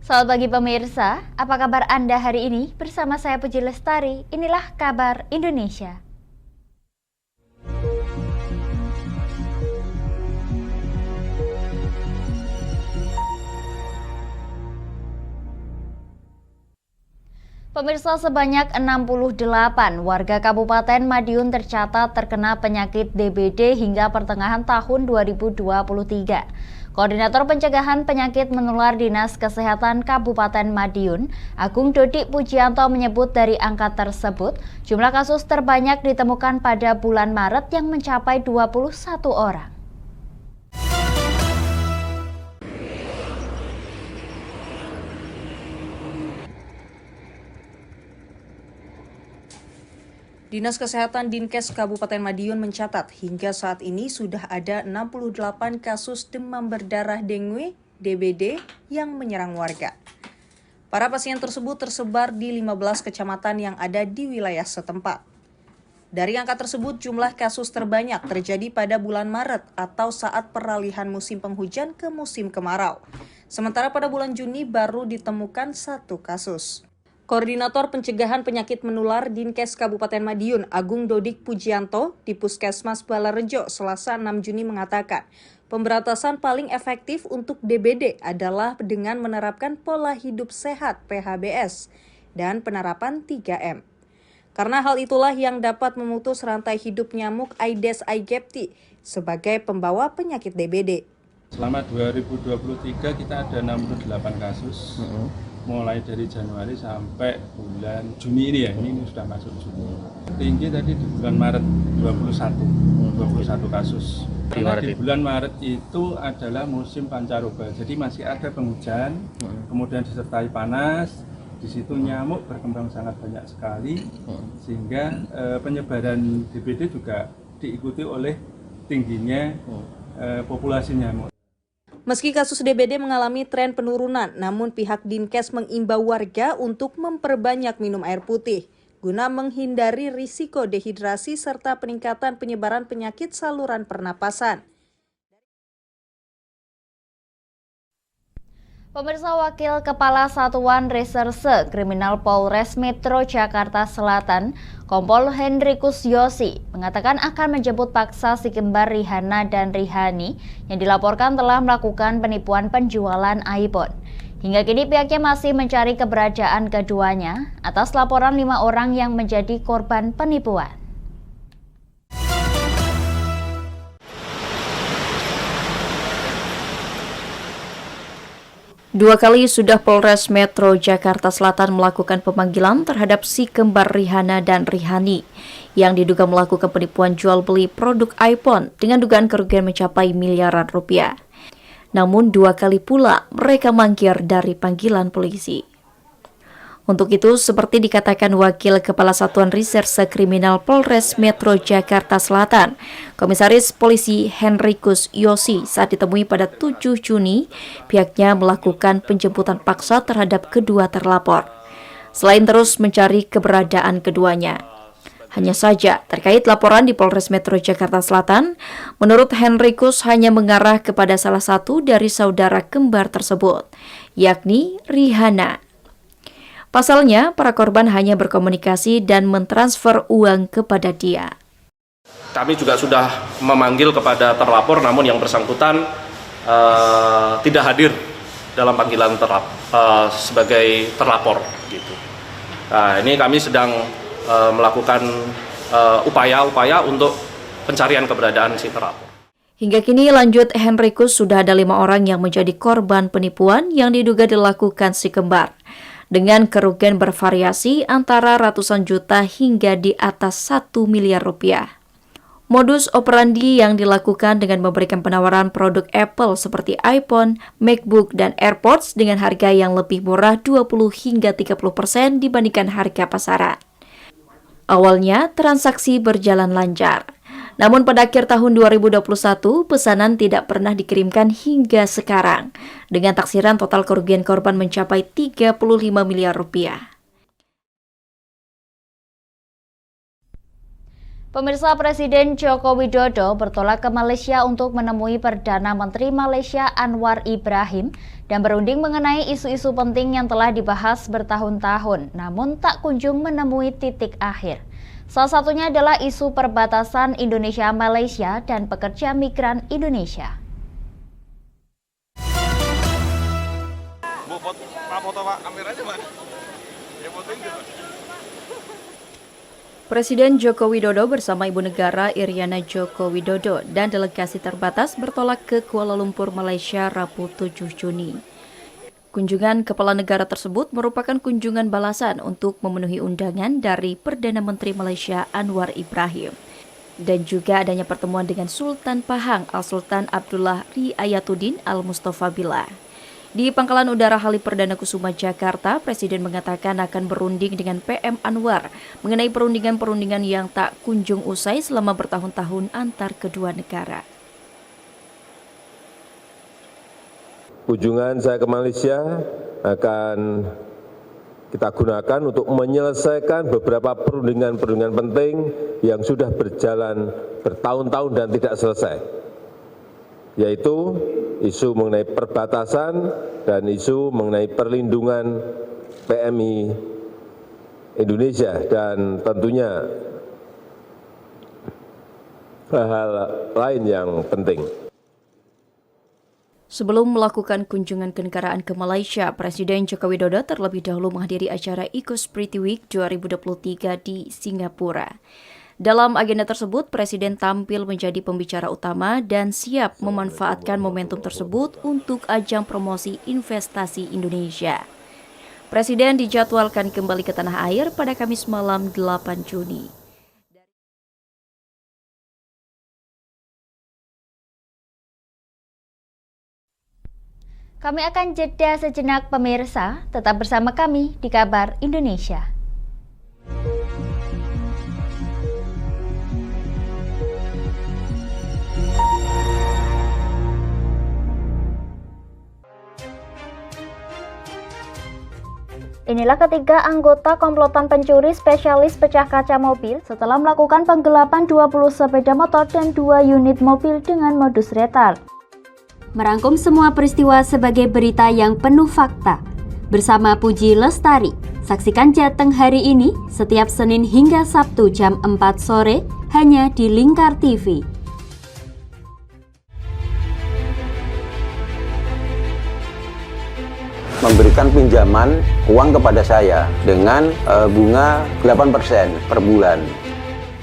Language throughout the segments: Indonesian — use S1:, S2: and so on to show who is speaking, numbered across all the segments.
S1: Selamat pagi pemirsa, apa kabar Anda hari ini? Bersama saya Puji Lestari, inilah kabar Indonesia. Pemirsa, sebanyak 68 warga Kabupaten Madiun tercatat terkena penyakit DBD hingga pertengahan tahun 2023. Koordinator Pencegahan Penyakit Menular Dinas Kesehatan Kabupaten Madiun, Agung Dodik Pujianto menyebut dari angka tersebut, jumlah kasus terbanyak ditemukan pada bulan Maret yang mencapai 21 orang.
S2: Dinas Kesehatan Dinkes Kabupaten Madiun mencatat hingga saat ini sudah ada 68 kasus demam berdarah dengue (DBD) yang menyerang warga. Para pasien tersebut tersebar di 15 kecamatan yang ada di wilayah setempat. Dari angka tersebut, jumlah kasus terbanyak terjadi pada bulan Maret atau saat peralihan musim penghujan ke musim kemarau. Sementara pada bulan Juni baru ditemukan 1 kasus. Koordinator Pencegahan Penyakit Menular Dinkes Kabupaten Madiun, Agung Dodik Pujianto, di Puskesmas Balarejo, Selasa 6 Juni mengatakan, pemberantasan paling efektif untuk DBD adalah dengan menerapkan pola hidup sehat (PHBS) dan penerapan 3M. Karena hal itulah yang dapat memutus rantai hidup nyamuk Aedes aegypti sebagai pembawa penyakit DBD.
S3: Selama 2023 kita ada 68 kasus. Mulai dari Januari sampai bulan Juni ini ya, ini sudah masuk Juni. Tinggi tadi di bulan Maret 21 kasus. Karena di bulan Maret itu adalah musim pancaroba, jadi masih ada penghujan, kemudian disertai panas, di situ nyamuk berkembang sangat banyak sekali, sehingga penyebaran DBD juga diikuti oleh tingginya populasi nyamuk.
S2: Meski kasus DBD mengalami tren penurunan, namun pihak Dinkes mengimbau warga untuk memperbanyak minum air putih guna menghindari risiko dehidrasi serta peningkatan penyebaran penyakit saluran pernapasan.
S1: Pemirsa, Wakil Kepala Satuan Reserse Kriminal Polres Metro Jakarta Selatan, Kompol Henrikus Yosi, mengatakan akan menjemput paksa si kembar Rihana dan Rihani yang dilaporkan telah melakukan penipuan penjualan iPhone. Hingga kini pihaknya masih mencari keberadaan keduanya atas laporan 5 orang yang menjadi korban penipuan.
S4: Dua kali sudah Polres Metro Jakarta Selatan melakukan pemanggilan terhadap si kembar Rihana dan Rihani yang diduga melakukan penipuan jual beli produk iPhone dengan dugaan kerugian mencapai miliaran rupiah. Namun 2 kali pula mereka mangkir dari panggilan polisi. Untuk itu, seperti dikatakan Wakil Kepala Satuan Reserse Kriminal Polres Metro Jakarta Selatan, Komisaris Polisi Henrikus Yosi, saat ditemui pada 7 Juni, pihaknya melakukan penjemputan paksa terhadap kedua terlapor, selain terus mencari keberadaan keduanya. Hanya saja, terkait laporan di Polres Metro Jakarta Selatan, menurut Henrikus hanya mengarah kepada salah satu dari saudara kembar tersebut, yakni Rihana. Pasalnya, para korban hanya berkomunikasi dan mentransfer uang kepada dia.
S5: Kami juga sudah memanggil kepada terlapor, namun yang bersangkutan tidak hadir dalam panggilan sebagai terlapor. Gitu. Nah, ini kami sedang melakukan upaya-upaya untuk pencarian keberadaan si terlapor.
S4: Hingga kini, lanjut Henrikus, sudah ada 5 orang yang menjadi korban penipuan yang diduga dilakukan si kembar, dengan kerugian bervariasi antara ratusan juta hingga di atas 1 miliar rupiah. Modus operandi yang dilakukan dengan memberikan penawaran produk Apple seperti iPhone, MacBook, dan AirPods dengan harga yang lebih murah 20 hingga 30% dibandingkan harga pasaran. Awalnya, transaksi berjalan lancar. Namun pada akhir tahun 2021, pesanan tidak pernah dikirimkan hingga sekarang, dengan taksiran total kerugian korban mencapai 35 miliar rupiah.
S1: Pemirsa, Presiden Joko Widodo bertolak ke Malaysia untuk menemui Perdana Menteri Malaysia Anwar Ibrahim dan berunding mengenai isu-isu penting yang telah dibahas bertahun-tahun, namun tak kunjung menemui titik akhir. Salah satunya adalah isu perbatasan Indonesia-Malaysia dan pekerja migran Indonesia.
S4: Presiden Joko Widodo bersama Ibu Negara Iriana Joko Widodo dan delegasi terbatas bertolak ke Kuala Lumpur, Malaysia, Rabu 7 Juni. Kunjungan kepala negara tersebut merupakan kunjungan balasan untuk memenuhi undangan dari Perdana Menteri Malaysia Anwar Ibrahim. Dan juga adanya pertemuan dengan Sultan Pahang Al-Sultan Abdullah Riayatuddin Al-Mustafa Billah. Di Pangkalan Udara Halim Perdana Kusuma, Jakarta, Presiden mengatakan akan berunding dengan PM Anwar mengenai perundingan-perundingan yang tak kunjung usai selama bertahun-tahun antar kedua negara.
S6: Kunjungan saya ke Malaysia akan kita gunakan untuk menyelesaikan beberapa perundingan-perundingan penting yang sudah berjalan bertahun-tahun dan tidak selesai, yaitu isu mengenai perbatasan dan isu mengenai perlindungan PMI Indonesia dan tentunya hal-hal lain yang penting.
S4: Sebelum melakukan kunjungan kenegaraan ke Malaysia, Presiden Joko Widodo terlebih dahulu menghadiri acara Eco-Spirity Week 2023 di Singapura. Dalam agenda tersebut, Presiden tampil menjadi pembicara utama dan siap memanfaatkan momentum tersebut untuk ajang promosi investasi Indonesia. Presiden dijadwalkan kembali ke tanah air pada Kamis malam 8 Juni.
S1: Kami akan jeda sejenak pemirsa, tetap bersama kami di Kabar Indonesia. Inilah ketiga anggota komplotan pencuri spesialis pecah kaca mobil setelah melakukan penggelapan 20 sepeda motor dan 2 unit mobil dengan modus retard.
S7: Merangkum semua peristiwa sebagai berita yang penuh fakta. Bersama Puji Lestari, saksikan Jateng hari ini setiap Senin hingga Sabtu jam 4 sore hanya di Lingkar TV.
S8: Memberikan pinjaman uang kepada saya dengan bunga 8% per bulan.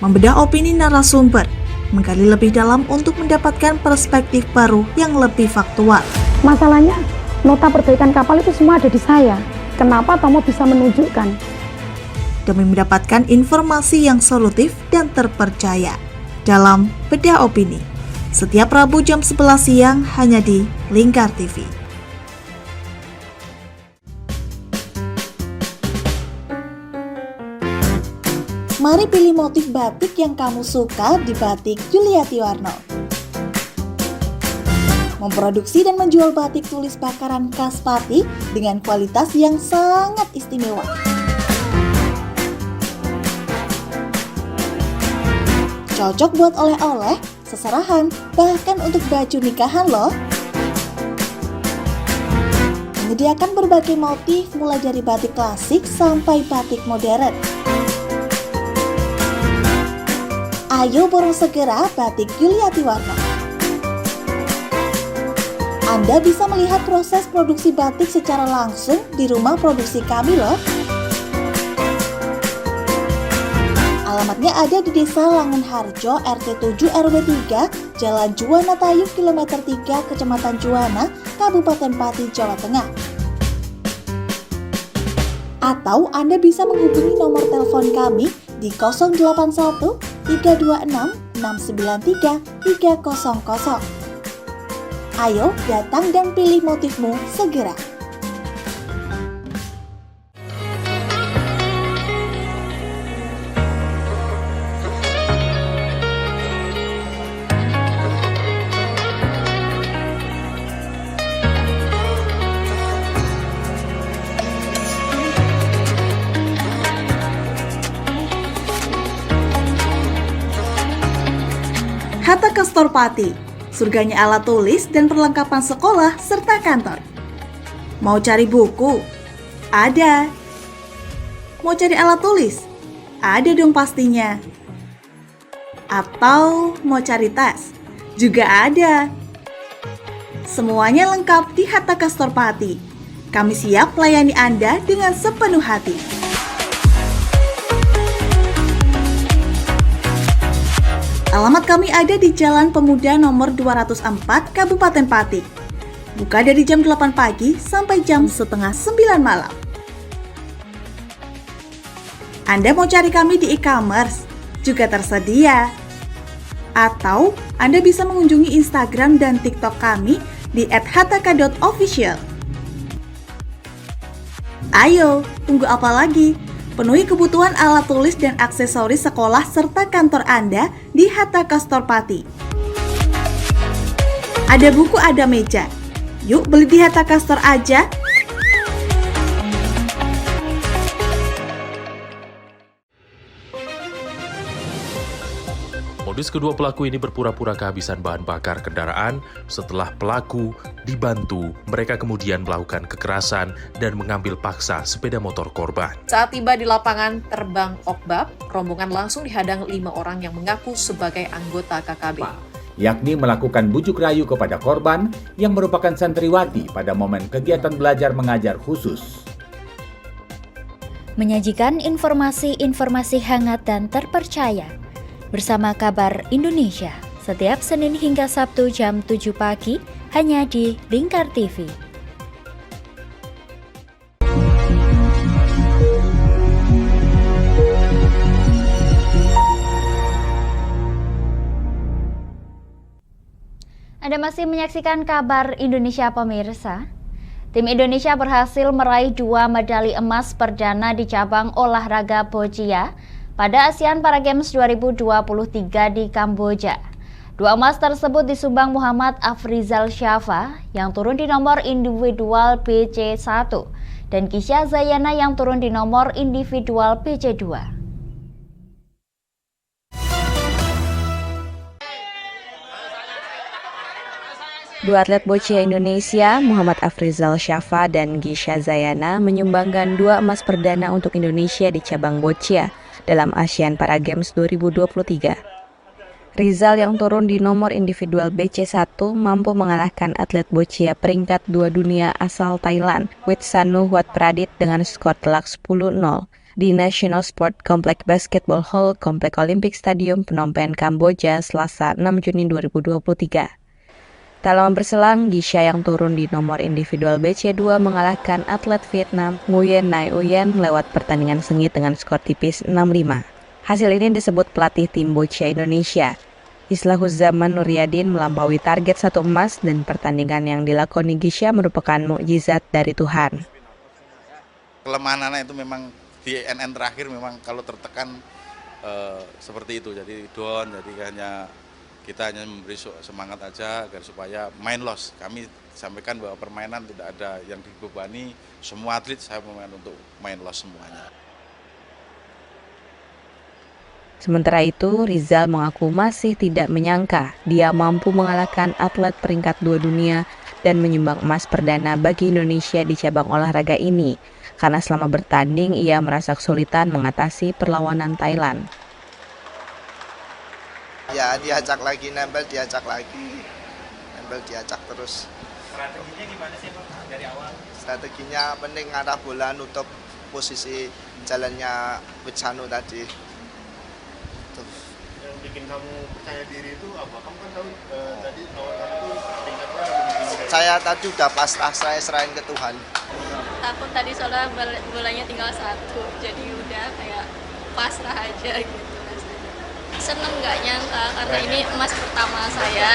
S9: Membedah opini narasumber, menggali lebih dalam untuk mendapatkan perspektif baru yang lebih faktual.
S10: Masalahnya, nota perbaikan kapal itu semua ada di saya. Kenapa Tomo bisa menunjukkan?
S9: Demi mendapatkan informasi yang solutif dan terpercaya. Dalam Bedah Opini, setiap Rabu jam 11 siang hanya di Lingkar TV. Mari pilih motif batik yang kamu suka di Batik Yuliati Warno. Memproduksi dan menjual batik tulis bakaran khas Pati dengan kualitas yang sangat istimewa. Cocok buat oleh-oleh, seserahan, bahkan untuk baju nikahan loh. Menyediakan berbagai motif mulai dari batik klasik sampai batik modern. Ayo borong segera Batik Yuliati Warno. Anda bisa melihat proses produksi batik secara langsung di rumah produksi kami loh. Alamatnya ada di Desa Langenharjo, RT 7 RW 3, Jalan Juwana Tayu, Kilometer 3, Kecamatan Juwana, Kabupaten Pati, Jawa Tengah. Atau Anda bisa menghubungi nomor telepon kami di 081 326 693 300. Ayo datang dan pilih motifmu segera. Hatta Kastorpati, surganya alat tulis dan perlengkapan sekolah serta kantor. Mau cari buku? Ada. Mau cari alat tulis? Ada dong pastinya. Atau mau cari tas? Juga ada. Semuanya lengkap di Hatta Kastorpati. Kami siap melayani Anda dengan sepenuh hati. Alamat kami ada di Jalan Pemuda nomor 204, Kabupaten Pati. Buka dari jam 8 pagi sampai jam setengah 9 malam. Anda mau cari kami di e-commerce? Juga tersedia. Atau Anda bisa mengunjungi Instagram dan TikTok kami di @hattaka.official. Ayo, tunggu apa lagi? Penuhi kebutuhan alat tulis dan aksesoris sekolah serta kantor Anda di Hatta Kastorpati. Ada buku, ada meja. Yuk beli di Hatta Kastor aja.
S11: Modus kedua pelaku ini berpura-pura kehabisan bahan bakar kendaraan. Setelah pelaku dibantu, mereka kemudian melakukan kekerasan dan mengambil paksa sepeda motor korban.
S12: Saat tiba di lapangan terbang Okbab, rombongan langsung dihadang 5 orang yang mengaku sebagai anggota KKB.
S13: Yakni melakukan bujuk rayu kepada korban yang merupakan santriwati pada momen kegiatan belajar mengajar khusus.
S1: Menyajikan informasi-informasi hangat dan terpercaya bersama Kabar Indonesia setiap Senin hingga Sabtu jam 7 pagi hanya di Lingkar TV. Anda masih menyaksikan Kabar Indonesia pemirsa. Tim Indonesia berhasil meraih 2 medali emas perdana di cabang olahraga boccia pada ASEAN Para Games 2023 di Kamboja. 2 emas tersebut disumbang Muhammad Afrizal Syafa yang turun di nomor individual BC1 dan Gisha Zayana yang turun di nomor individual BC2.
S14: Dua atlet boccia Indonesia, Muhammad Afrizal Syafa dan Gisha Zayana, menyumbangkan 2 emas perdana untuk Indonesia di cabang boccia dalam ASEAN Para Games 2023. Rizal yang turun di nomor individual BC1 mampu mengalahkan atlet boccia peringkat 2 dunia asal Thailand, Witsanu Huatpradit dengan skor telak 10-0 di National Sport Complex Basketball Hall, Komplek Olimpik Stadium Phnom Penh, Kamboja, Selasa 6 Juni 2023. Tak lama berselang, Gisha yang turun di nomor individual BC2 mengalahkan atlet Vietnam Nguyen Nai Uyen lewat pertandingan sengit dengan skor tipis 6-5. Hasil ini disebut pelatih tim boccia Indonesia, Islahuzaman Nuryadin, melampaui target 1 emas dan pertandingan yang dilakoni Gisha merupakan mukjizat dari Tuhan.
S15: Kelemahan anak itu memang di NN terakhir memang kalau tertekan seperti itu, jadi down, jadi kita hanya memberi semangat aja agar supaya main loss. Kami sampaikan bahwa permainan tidak ada yang dibebani, semua atlet saya bermain untuk main loss semuanya.
S14: Sementara itu, Rizal mengaku masih tidak menyangka dia mampu mengalahkan atlet peringkat 2 dunia dan menyumbang emas perdana bagi Indonesia di cabang olahraga ini, karena selama bertanding ia merasa kesulitan mengatasi perlawanan Thailand.
S16: Ya diajak lagi, nempel diajak lagi, nempel diajak terus.
S17: Strateginya gimana sih Pak dari awal?
S16: Strateginya penting arah bola nutup posisi jalannya Witsanu tadi. Tuh.
S17: Yang bikin kamu percaya diri itu apa? Kamu kan tahu tadi awal kamu tuh tingkatnya
S16: saya tadi udah pasrah, saya serahin ke Tuhan.
S18: Takut tadi soalnya bolanya tinggal 1, jadi udah kayak pasrah aja gitu. Seneng nggak nyangka karena ini emas pertama saya ya.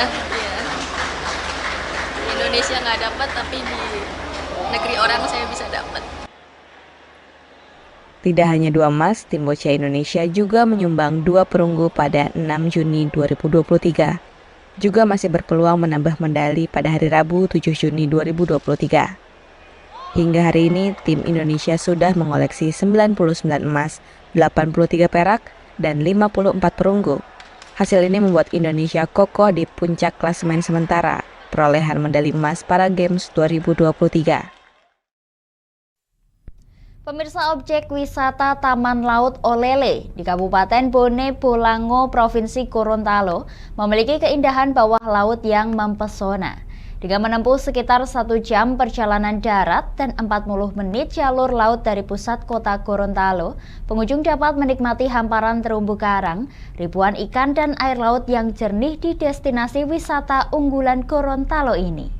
S18: Di Indonesia nggak dapat, tapi di negeri orang saya bisa dapat.
S14: Tidak hanya 2 emas, tim boccia Indonesia juga menyumbang 2 perunggu pada 6 Juni 2023. Juga masih berpeluang menambah medali pada hari Rabu 7 Juni 2023. Hingga hari ini, tim Indonesia sudah mengoleksi 99 emas, 83 perak, dan 54 perunggu. Hasil ini membuat Indonesia kokoh di puncak klasemen sementara, perolehan medali emas para Games 2023.
S1: Pemirsa, objek wisata Taman Laut Olele di Kabupaten Bone Bolango, Provinsi Gorontalo memiliki keindahan bawah laut yang mempesona. Dengan menempuh sekitar 1 jam perjalanan darat dan 40 menit jalur laut dari pusat kota Gorontalo, pengunjung dapat menikmati hamparan terumbu karang, ribuan ikan dan air laut yang jernih di destinasi wisata unggulan Gorontalo ini.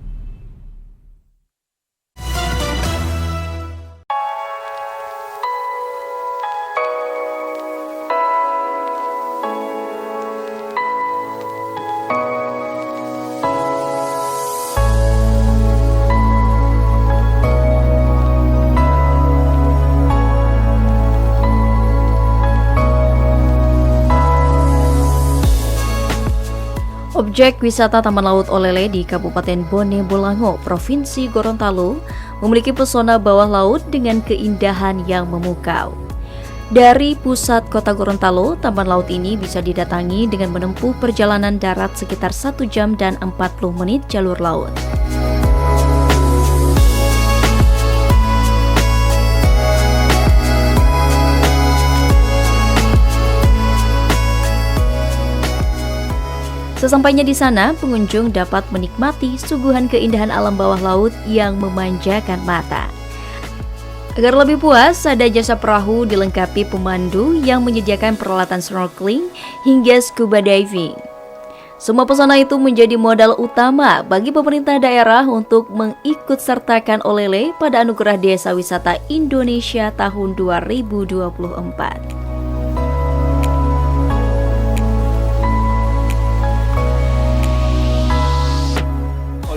S4: Objek wisata Taman Laut Olele di Kabupaten Bone Bolango, Provinsi Gorontalo, memiliki pesona bawah laut dengan keindahan yang memukau. Dari pusat kota Gorontalo, Taman Laut ini bisa didatangi dengan menempuh perjalanan darat sekitar 1 jam dan 40 menit jalur laut. Sesampainya di sana, pengunjung dapat menikmati suguhan keindahan alam bawah laut yang memanjakan mata. Agar lebih puas, ada jasa perahu dilengkapi pemandu yang menyediakan peralatan snorkeling hingga scuba diving. Semua pesona itu menjadi modal utama bagi pemerintah daerah untuk mengikutsertakan Olele pada Anugerah Desa Wisata Indonesia tahun 2024.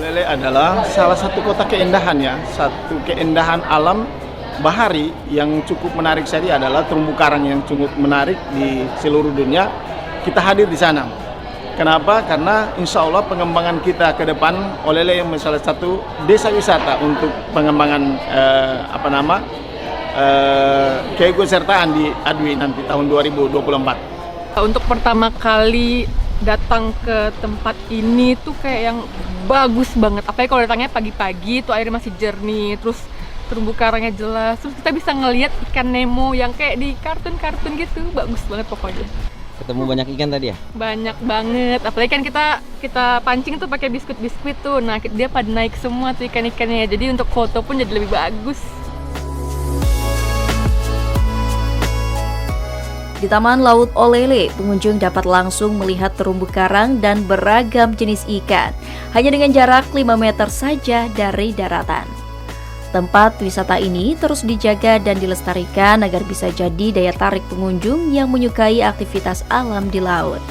S19: Olele adalah salah satu kota keindahan ya, satu keindahan alam bahari yang cukup menarik sekali adalah terumbu karang yang cukup menarik di seluruh dunia. Kita hadir di sana. Kenapa? Karena insya Allah pengembangan kita ke depan Olele yang salah satu desa wisata untuk pengembangan keikutsertaan di ADWI nanti tahun 2024.
S20: Untuk pertama kali datang ke tempat ini tuh kayak yang bagus banget. Apalagi kalau datangnya pagi-pagi tuh airnya masih jernih, terus terumbu karangnya jelas, terus kita bisa ngelihat ikan Nemo yang kayak di kartun-kartun gitu. Bagus banget pokoknya.
S21: Ketemu banyak ikan tadi ya?
S20: Banyak banget. Apalagi kan kita pancing tuh pakai biskuit-biskuit tuh. Nah, dia pada naik semua tuh ikan-ikannya. Jadi untuk foto pun jadi lebih bagus.
S4: Di Taman Laut Olele, pengunjung dapat langsung melihat terumbu karang dan beragam jenis ikan, hanya dengan jarak 5 meter saja dari daratan. Tempat wisata ini terus dijaga dan dilestarikan agar bisa jadi daya tarik pengunjung yang menyukai aktivitas alam di laut.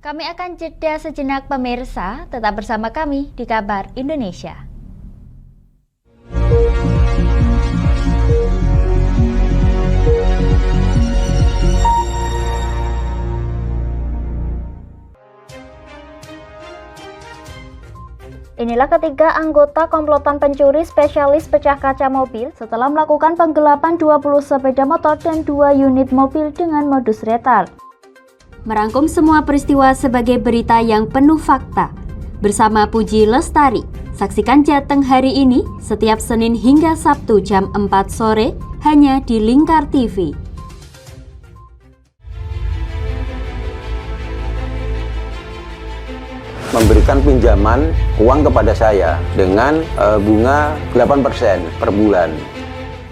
S1: Kami akan jeda sejenak pemirsa, tetap bersama kami di Kabar Indonesia. Inilah ketiga anggota komplotan pencuri spesialis pecah kaca mobil setelah melakukan penggelapan 20 sepeda motor dan 2 unit mobil dengan modus retal.
S7: Merangkum semua peristiwa sebagai berita yang penuh fakta. Bersama Puji Lestari, saksikan Jateng hari ini setiap Senin hingga Sabtu jam 4 sore hanya di Lingkar TV.
S8: Memberikan pinjaman uang kepada saya dengan bunga 8% per bulan.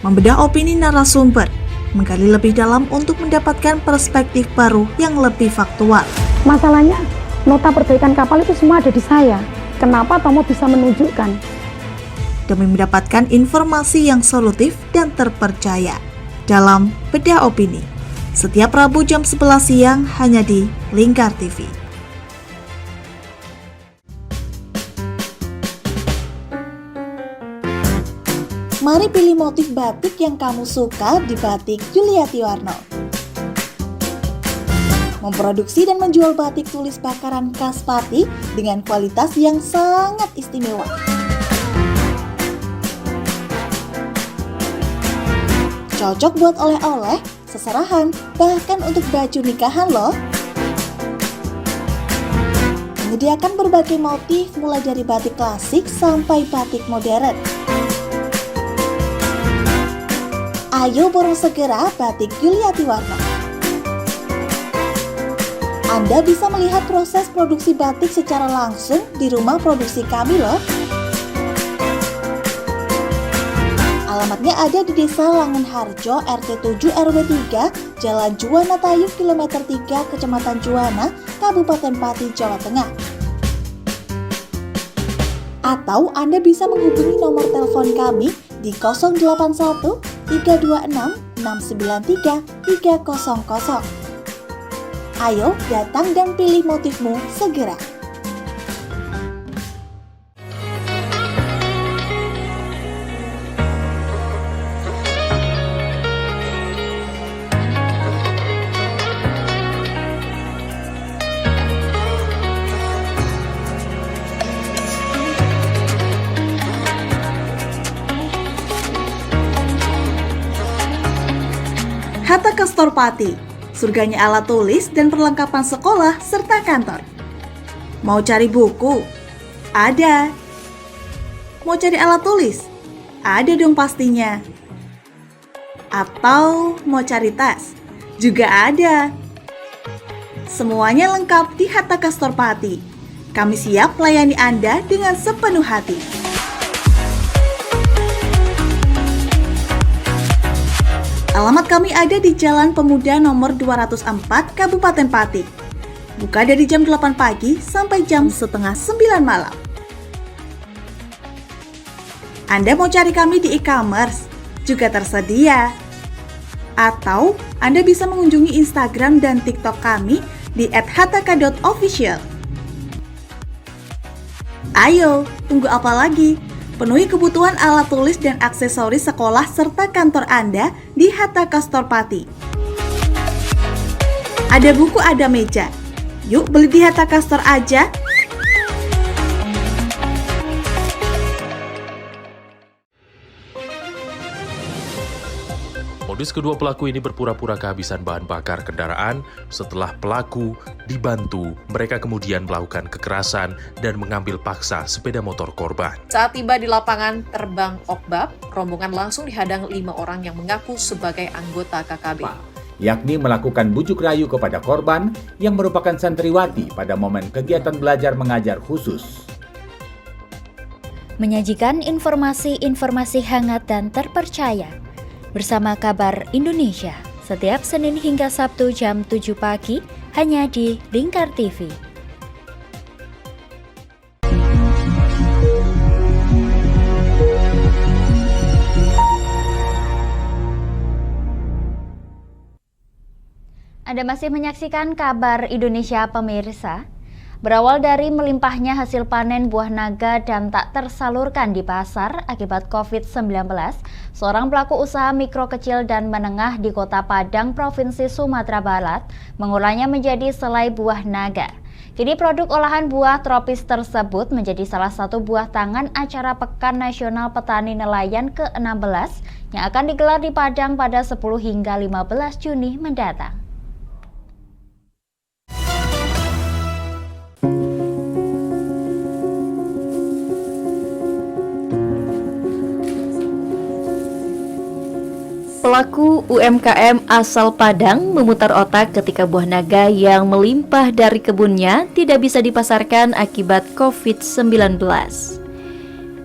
S9: Membedah opini narasumber, menggali lebih dalam untuk mendapatkan perspektif baru yang lebih faktual.
S10: Masalahnya, nota perbaikan kapal itu semua ada di saya. Kenapa Tomo bisa menunjukkan?
S9: Demi mendapatkan informasi yang solutif dan terpercaya dalam Bedah Opini. Setiap Rabu jam 11 siang hanya di Lingkar TV. Mari pilih motif batik yang kamu suka di Batik Juliati Warno. Memproduksi dan menjual batik tulis bakaran khas Pati dengan kualitas yang sangat istimewa. Cocok buat oleh-oleh, seserahan, bahkan untuk baju nikahan loh. Menyediakan berbagai motif mulai dari batik klasik sampai batik modern. Ayo borong segera Batik Yuliati Warno. Anda bisa melihat proses produksi batik secara langsung di rumah produksi kami loh. Alamatnya ada di Desa Langenharjo, RT 7 RW 3, Jalan Juwana Tayu, Kilometer 3, Kecamatan Juwana, Kabupaten Pati, Jawa Tengah. Atau Anda bisa menghubungi nomor telepon kami di 081 326 693 300. Ayo datang dan pilih motifmu segera. Hatta Castor Pati, surganya alat tulis dan perlengkapan sekolah serta kantor. Mau cari buku? Ada. Mau cari alat tulis? Ada dong pastinya. Atau mau cari tas? Juga ada. Semuanya lengkap di Hatta Castor Pati. Kami siap melayani Anda dengan sepenuh hati. Alamat kami ada di Jalan Pemuda nomor 204, Kabupaten Pati. Buka dari jam 8 pagi sampai jam setengah 9 malam. Anda mau cari kami di e-commerce? Juga tersedia. Atau Anda bisa mengunjungi Instagram dan TikTok kami di @hataka.official. Ayo, tunggu apa lagi? Penuhi kebutuhan alat tulis dan aksesoris sekolah serta kantor Anda di Hatta Castor Pati. Ada buku, ada meja. Yuk beli di Hatta Castor aja.
S11: Modus kedua pelaku ini berpura-pura kehabisan bahan bakar kendaraan. Setelah pelaku dibantu, mereka kemudian melakukan kekerasan dan mengambil paksa sepeda motor korban.
S12: Saat tiba di lapangan terbang Okbab, rombongan langsung dihadang 5 orang yang mengaku sebagai anggota KKB.
S13: Yakni melakukan bujuk rayu kepada korban yang merupakan santriwati pada momen kegiatan belajar mengajar khusus.
S1: Menyajikan informasi-informasi hangat dan terpercaya bersama Kabar Indonesia setiap Senin hingga Sabtu jam 7 pagi hanya di Lingkar TV. Anda masih menyaksikan Kabar Indonesia pemirsa. Berawal dari melimpahnya hasil panen buah naga dan tak tersalurkan di pasar akibat COVID-19, seorang pelaku usaha mikro kecil dan menengah di Kota Padang, Provinsi Sumatera Barat, mengolahnya menjadi selai buah naga. Kini produk olahan buah tropis tersebut menjadi salah satu buah tangan acara Pekan Nasional Petani Nelayan ke-16 yang akan digelar di Padang pada 10 hingga 15 Juni mendatang.
S4: Pelaku UMKM asal Padang memutar otak ketika buah naga yang melimpah dari kebunnya tidak bisa dipasarkan akibat COVID-19.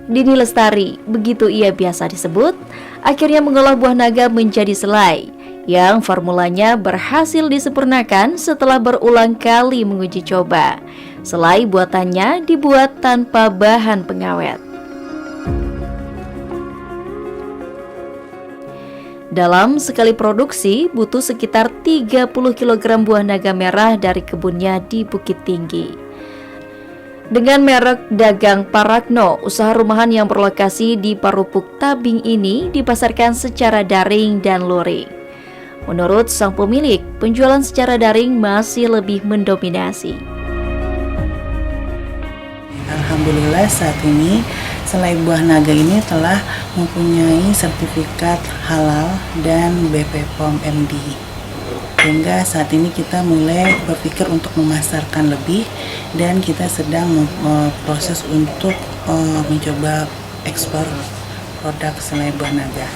S4: Dini Lestari, begitu ia biasa disebut, akhirnya mengolah buah naga menjadi selai yang formulanya berhasil disempurnakan setelah berulang kali menguji coba. Selai buatannya dibuat tanpa bahan pengawet. Dalam sekali produksi butuh sekitar 30 kg buah naga merah dari kebunnya di Bukit Tinggi. Dengan merek Dagang Parakno, usaha rumahan yang berlokasi di Parupuk Tabing ini dipasarkan secara daring dan luring. Menurut sang pemilik, penjualan secara daring masih lebih mendominasi.
S3: Alhamdulillah saat ini Selai buah naga ini telah mempunyai sertifikat halal dan BPOM MD. Sehingga saat ini kita mulai berpikir untuk memasarkan lebih dan kita sedang proses untuk mencoba ekspor produk selai buah naga.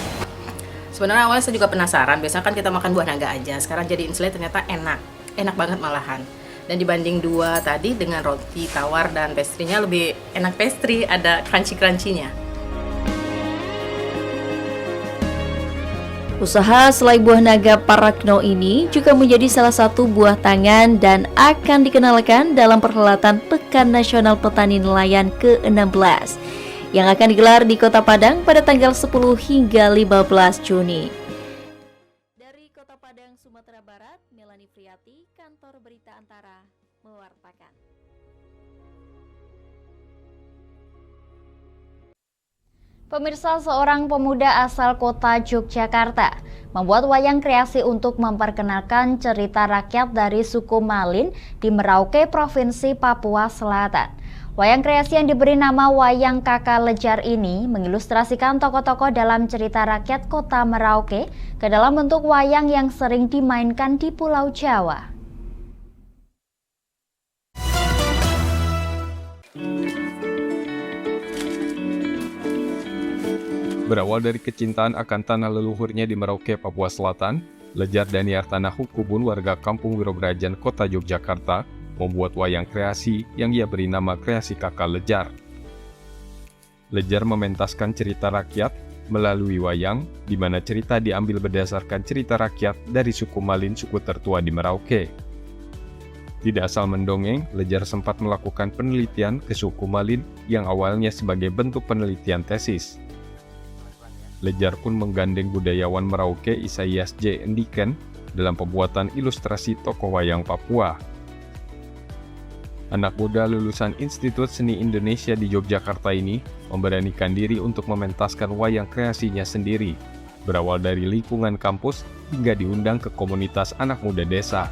S22: Sebenarnya awalnya saya juga penasaran, biasanya kan kita makan buah naga aja, sekarang jadiin selai ternyata enak banget malahan. Dan dibanding dua tadi dengan roti tawar dan pastry-nya lebih enak pastry, ada crunchy-crunchy-nya.
S4: Usaha selai buah naga Parakno ini juga menjadi salah satu buah tangan dan akan dikenalkan dalam perhelatan Pekan Nasional Petani Nelayan ke-16 yang akan digelar di Kota Padang pada tanggal 10 hingga 15 Juni. Dari Kota Padang, Sumatera Barat, Melani Friati, Kantor Berita Antara, mewartakan.
S1: Pemirsa, seorang pemuda asal kota Yogyakarta membuat wayang kreasi untuk memperkenalkan cerita rakyat dari suku Malin di Merauke, Provinsi Papua Selatan. Wayang kreasi yang diberi nama Wayang Kakak Lejar ini mengilustrasikan tokoh-tokoh dalam cerita rakyat kota Merauke ke dalam bentuk wayang yang sering dimainkan di Pulau Jawa.
S23: Berawal dari kecintaan akan tanah leluhurnya di Merauke, Papua Selatan, Lejar Daniartana Hukubun, warga Kampung Wirobrajan, Kota Yogyakarta, membuat wayang kreasi yang ia beri nama Kreasi Kakak Lejar. Lejar mementaskan cerita rakyat melalui wayang, di mana cerita diambil berdasarkan cerita rakyat dari suku Malin, suku tertua di Merauke. Tidak asal mendongeng, Lejar sempat melakukan penelitian ke suku Malin yang awalnya sebagai bentuk penelitian tesis. Lejar pun menggandeng budayawan Merauke Isaias J. Endiken dalam pembuatan ilustrasi tokoh wayang Papua. Anak muda lulusan Institut Seni Indonesia di Yogyakarta ini memberanikan diri untuk mementaskan wayang kreasinya sendiri, berawal dari lingkungan kampus hingga diundang ke komunitas anak muda desa.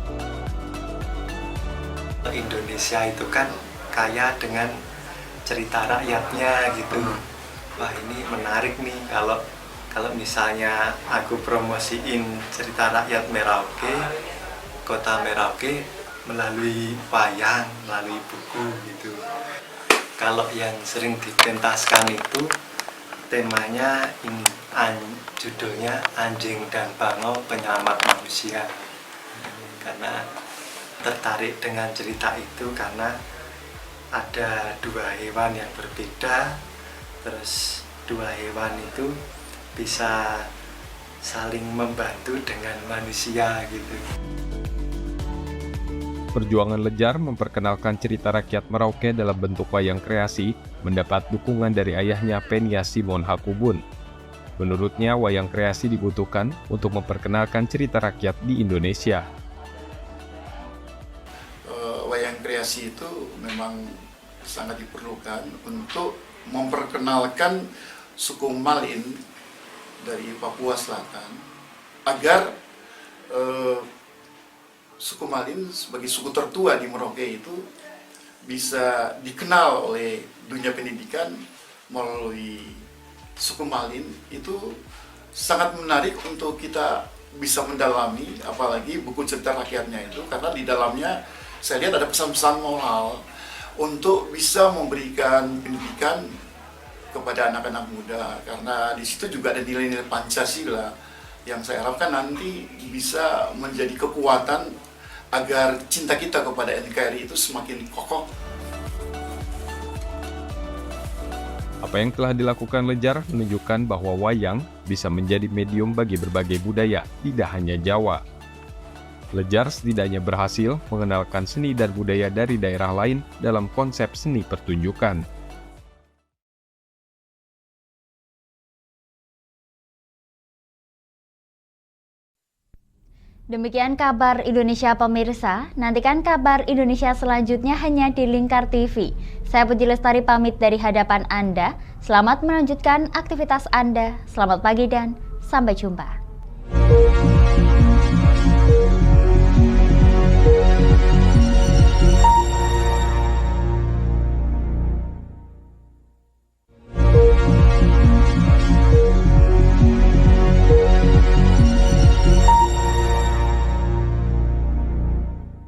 S24: Indonesia itu kan kaya dengan cerita rakyatnya gitu. Wah, ini menarik nih kalau misalnya aku promosiin cerita rakyat Merauke, kota Merauke melalui wayang, melalui buku gitu. Kalau yang sering dipentaskan itu temanya ini, judulnya Anjing dan Bangau Penyelamat Manusia. Karena tertarik dengan cerita itu karena ada dua hewan yang berbeda, terus dua hewan itu bisa saling membantu dengan manusia gitu.
S23: Perjuangan Lejar memperkenalkan cerita rakyat Merauke dalam bentuk wayang kreasi mendapat dukungan dari ayahnya Penia Simon Hakubun. Menurutnya, wayang kreasi dibutuhkan untuk memperkenalkan cerita rakyat di Indonesia.
S17: Wayang kreasi itu memang sangat diperlukan untuk memperkenalkan suku Malin dari Papua Selatan agar suku Malin sebagai suku tertua di Merauke itu bisa dikenal oleh dunia pendidikan melalui suku Malin. Itu sangat menarik untuk kita bisa mendalami, apalagi buku cerita rakyatnya itu, karena di dalamnya saya lihat ada pesan-pesan moral untuk bisa memberikan pendidikan kepada anak-anak muda, karena di situ juga ada nilai-nilai Pancasila yang saya harapkan nanti bisa menjadi kekuatan agar cinta kita kepada NKRI itu semakin kokoh.
S23: Apa yang telah dilakukan Lejar menunjukkan bahwa wayang bisa menjadi medium bagi berbagai budaya, tidak hanya Jawa. Lejar setidaknya berhasil mengenalkan seni dan budaya dari daerah lain dalam konsep seni pertunjukan.
S1: Demikian kabar Indonesia pemirsa, nantikan kabar Indonesia selanjutnya hanya di Lingkar TV. Saya Puji Lestari pamit dari hadapan Anda, selamat melanjutkan aktivitas Anda, selamat pagi dan sampai jumpa.